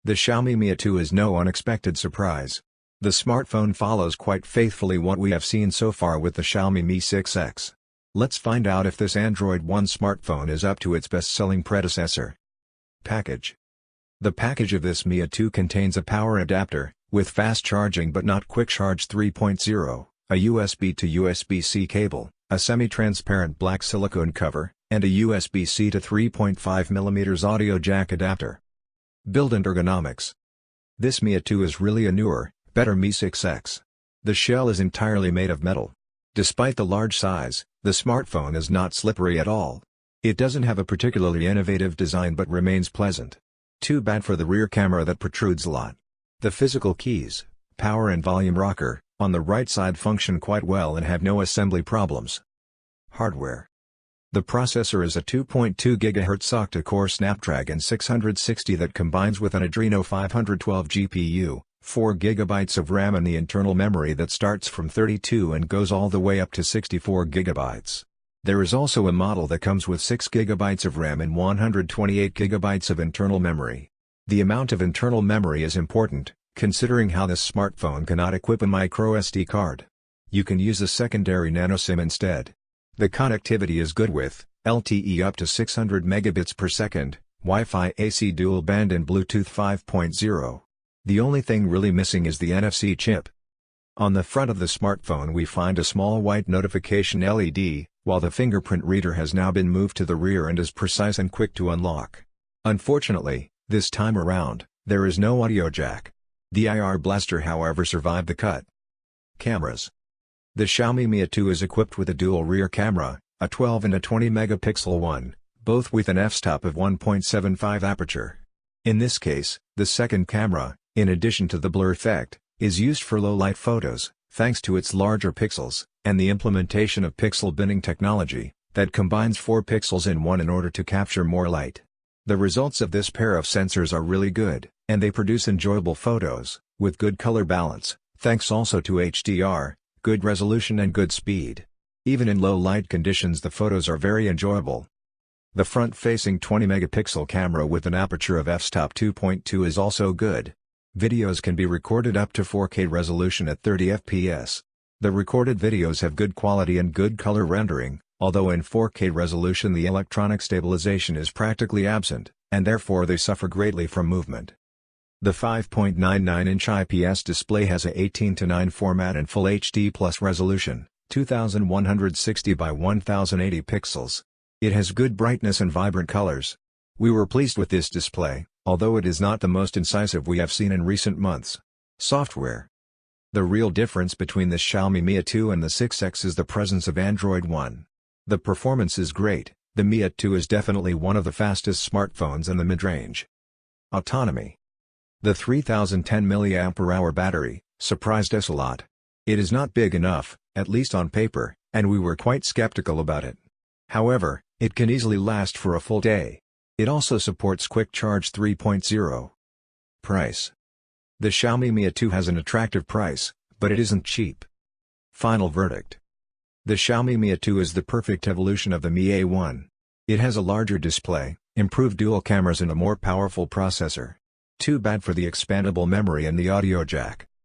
The Xiaomi Mi A2 is no unexpected surprise. The smartphone follows quite faithfully what we have seen so far with the Xiaomi Mi 6X. Let's find out if this Android One smartphone is up to its best-selling predecessor. Package. The package of this Mi A2 contains a power adapter, with fast charging but not quick charge 3.0, a USB to USB-C cable, a semi-transparent black silicone cover, and a USB-C to 3.5mm audio jack adapter. Build and ergonomics. This Mi A2 is really a newer, better Mi 6X. The shell is entirely made of metal. Despite the large size, the smartphone is not slippery at all. It doesn't have a particularly innovative design but remains pleasant. Too bad for the rear camera that protrudes a lot. The physical keys, power and volume rocker, on the right side function quite well and have no assembly problems. Hardware. The processor is a 2.2 GHz octa-core Snapdragon 660 that combines with an Adreno 512 GPU, 4 GB of RAM and the internal memory that starts from 32 and goes all the way up to 64 GB. There is also a model that comes with 6 GB of RAM and 128 GB of internal memory. The amount of internal memory is important, considering how this smartphone cannot equip a microSD card. You can use a secondary nano SIM instead. The connectivity is good with LTE up to 600 megabits per second, Wi-Fi AC dual band and Bluetooth 5.0. The only thing really missing is the NFC chip. On the front of the smartphone we find a small white notification LED, while the fingerprint reader has now been moved to the rear and is precise and quick to unlock. Unfortunately, this time around, there is no audio jack. The IR blaster however survived the cut. Cameras. The Xiaomi Mi A2 is equipped with a dual rear camera, a 12 and a 20 megapixel one, both with an f-stop of 1.75 aperture. In this case, the second camera, in addition to the blur effect, is used for low-light photos, thanks to its larger pixels, and the implementation of pixel binning technology, that combines 4 pixels in one in order to capture more light. The results of this pair of sensors are really good, and they produce enjoyable photos, with good color balance, thanks also to HDR, good resolution and good speed. Even in low light conditions the photos are very enjoyable. The front-facing 20-megapixel camera with an aperture of f-stop 2.2 is also good. Videos can be recorded up to 4K resolution at 30 fps. The recorded videos have good quality and good color rendering, although in 4K resolution the electronic stabilization is practically absent, and therefore they suffer greatly from movement. The 5.99-inch IPS display has a 18:9 format and Full HD Plus resolution, 2160 by 1080 pixels. It has good brightness and vibrant colors. We were pleased with this display, although it is not the most incisive we have seen in recent months. Software. The real difference between the Xiaomi Mi A2 and the 6X is the presence of Android One. The performance is great. The Mi A2 is definitely one of the fastest smartphones in the mid-range. Autonomy. The 3010 mAh battery surprised us a lot. It is not big enough, at least on paper, and we were quite skeptical about it. However, it can easily last for a full day. It also supports Quick Charge 3.0. Price. The Xiaomi Mi A2 has an attractive price, but it isn't cheap. Final verdict. The Xiaomi Mi A2 is the perfect evolution of the Mi A1. It has a larger display, improved dual cameras and a more powerful processor. Too bad for the expandable memory and the audio jack.